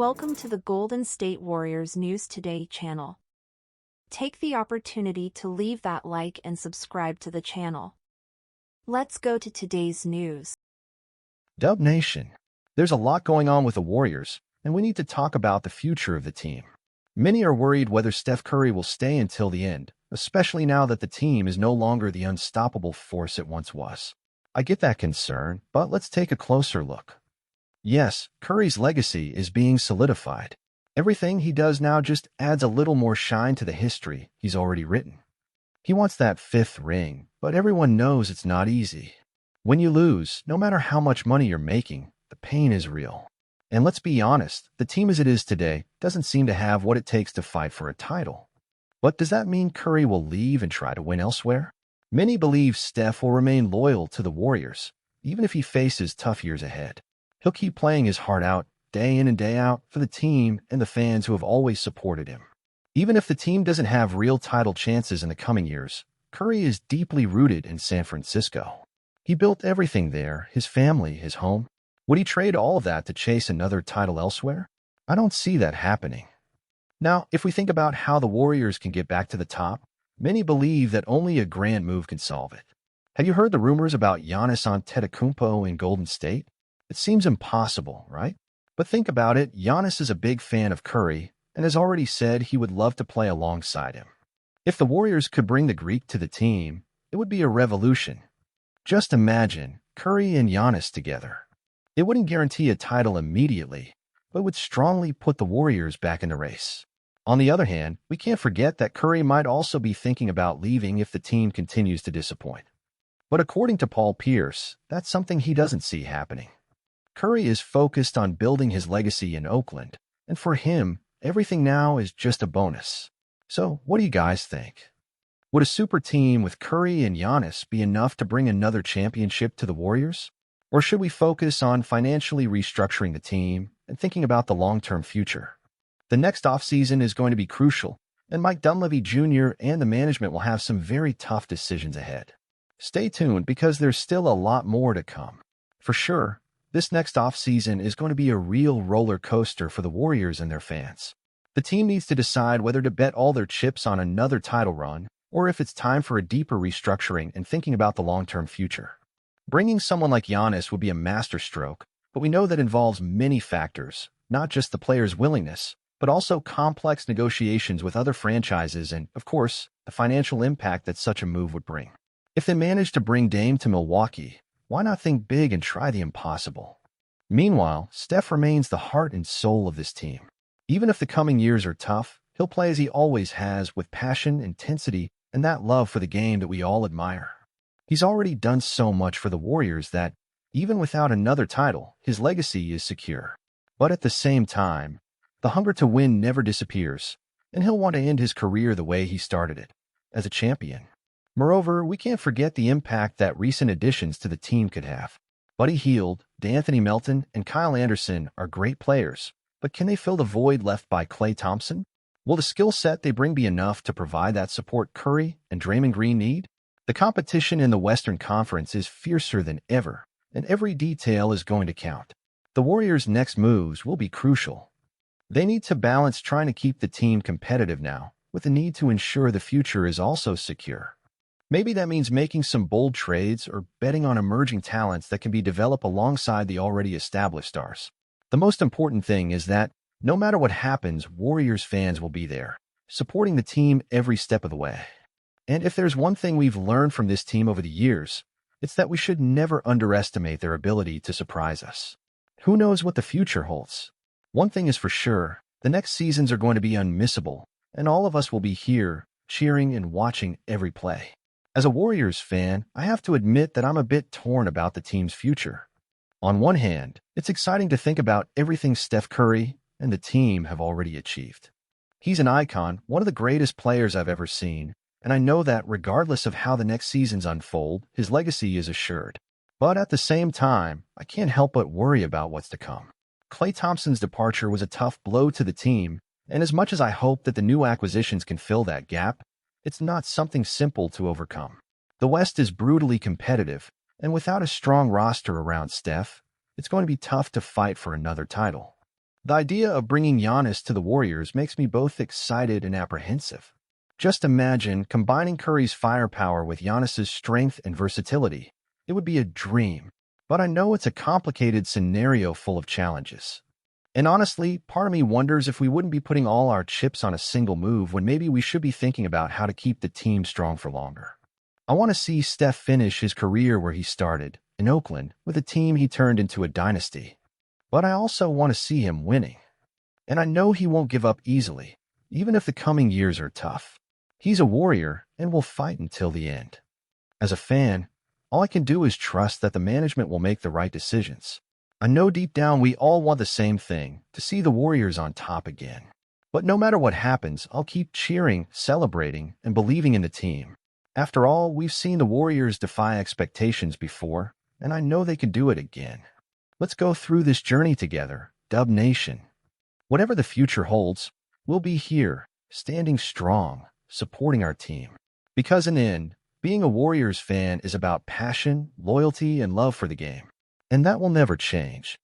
Welcome to the Golden State Warriors News Today channel. Take the opportunity to leave that like and subscribe to the channel. Let's go to today's news. Dub Nation. There's a lot going on with the Warriors, and we need to talk about the future of the team. Many are worried whether Steph Curry will stay until the end, especially now that the team is no longer the unstoppable force it once was. I get that concern, but let's take a closer look. Yes, Curry's legacy is being solidified. Everything he does now just adds a little more shine to the history he's already written. He wants that fifth ring, but everyone knows it's not easy. When you lose, no matter how much money you're making, the pain is real. And let's be honest, the team as it is today doesn't seem to have what it takes to fight for a title. But does that mean Curry will leave and try to win elsewhere? Many believe Steph will remain loyal to the Warriors, even if he faces tough years ahead. He'll keep playing his heart out, day in and day out, for the team and the fans who have always supported him. Even if the team doesn't have real title chances in the coming years, Curry is deeply rooted in San Francisco. He built everything there, his family, his home. Would he trade all of that to chase another title elsewhere? I don't see that happening. Now, if we think about how the Warriors can get back to the top, many believe that only a grand move can solve it. Have you heard the rumors about Giannis Antetokounmpo in Golden State? It seems impossible, right? But think about it, Giannis is a big fan of Curry and has already said he would love to play alongside him. If the Warriors could bring the Greek to the team, it would be a revolution. Just imagine Curry and Giannis together. It wouldn't guarantee a title immediately, but would strongly put the Warriors back in the race. On the other hand, we can't forget that Curry might also be thinking about leaving if the team continues to disappoint. But according to Paul Pierce, that's something he doesn't see happening. Curry is focused on building his legacy in Oakland, and for him, everything now is just a bonus. So, what do you guys think? Would a super team with Curry and Giannis be enough to bring another championship to the Warriors? Or should we focus on financially restructuring the team and thinking about the long-term future? The next offseason is going to be crucial, and Mike Dunleavy Jr. and the management will have some very tough decisions ahead. Stay tuned because there's still a lot more to come. For sure, this next offseason is going to be a real roller coaster for the Warriors and their fans. The team needs to decide whether to bet all their chips on another title run or if it's time for a deeper restructuring and thinking about the long-term future. Bringing someone like Giannis would be a masterstroke, but we know that involves many factors, not just the player's willingness, but also complex negotiations with other franchises and, of course, the financial impact that such a move would bring. If they manage to bring Dame to Milwaukee, why not think big and try the impossible? Meanwhile, Steph remains the heart and soul of this team. Even if the coming years are tough, he'll play as he always has, with passion, intensity, and that love for the game that we all admire. He's already done so much for the Warriors that, even without another title, his legacy is secure. But at the same time, the hunger to win never disappears, and he'll want to end his career the way he started it, as a champion. Moreover, we can't forget the impact that recent additions to the team could have. Buddy Hield, D'Anthony Melton, and Kyle Anderson are great players, but can they fill the void left by Klay Thompson? Will the skill set they bring be enough to provide that support Curry and Draymond Green need? The competition in the Western Conference is fiercer than ever, and every detail is going to count. The Warriors' next moves will be crucial. They need to balance trying to keep the team competitive now with the need to ensure the future is also secure. Maybe that means making some bold trades or betting on emerging talents that can be developed alongside the already established stars. The most important thing is that, no matter what happens, Warriors fans will be there, supporting the team every step of the way. And if there's one thing we've learned from this team over the years, it's that we should never underestimate their ability to surprise us. Who knows what the future holds? One thing is for sure, the next seasons are going to be unmissable, and all of us will be here, cheering and watching every play. As a Warriors fan, I have to admit that I'm a bit torn about the team's future. On one hand, it's exciting to think about everything Steph Curry and the team have already achieved. He's an icon, one of the greatest players I've ever seen, and I know that regardless of how the next seasons unfold, his legacy is assured. But at the same time, I can't help but worry about what's to come. Klay Thompson's departure was a tough blow to the team, and as much as I hope that the new acquisitions can fill that gap, it's not something simple to overcome. The West is brutally competitive, and without a strong roster around Steph, it's going to be tough to fight for another title. The idea of bringing Giannis to the Warriors makes me both excited and apprehensive. Just imagine combining Curry's firepower with Giannis's strength and versatility. It would be a dream. But I know it's a complicated scenario full of challenges. And honestly, part of me wonders if we wouldn't be putting all our chips on a single move when maybe we should be thinking about how to keep the team strong for longer. I want to see Steph finish his career where he started, in Oakland, with a team he turned into a dynasty. But I also want to see him winning. And I know he won't give up easily, even if the coming years are tough. He's a warrior and will fight until the end. As a fan, all I can do is trust that the management will make the right decisions. I know deep down we all want the same thing, to see the Warriors on top again. But no matter what happens, I'll keep cheering, celebrating, and believing in the team. After all, we've seen the Warriors defy expectations before, and I know they can do it again. Let's go through this journey together, Dub Nation. Whatever the future holds, we'll be here, standing strong, supporting our team. Because in the end, being a Warriors fan is about passion, loyalty, and love for the game. And that will never change.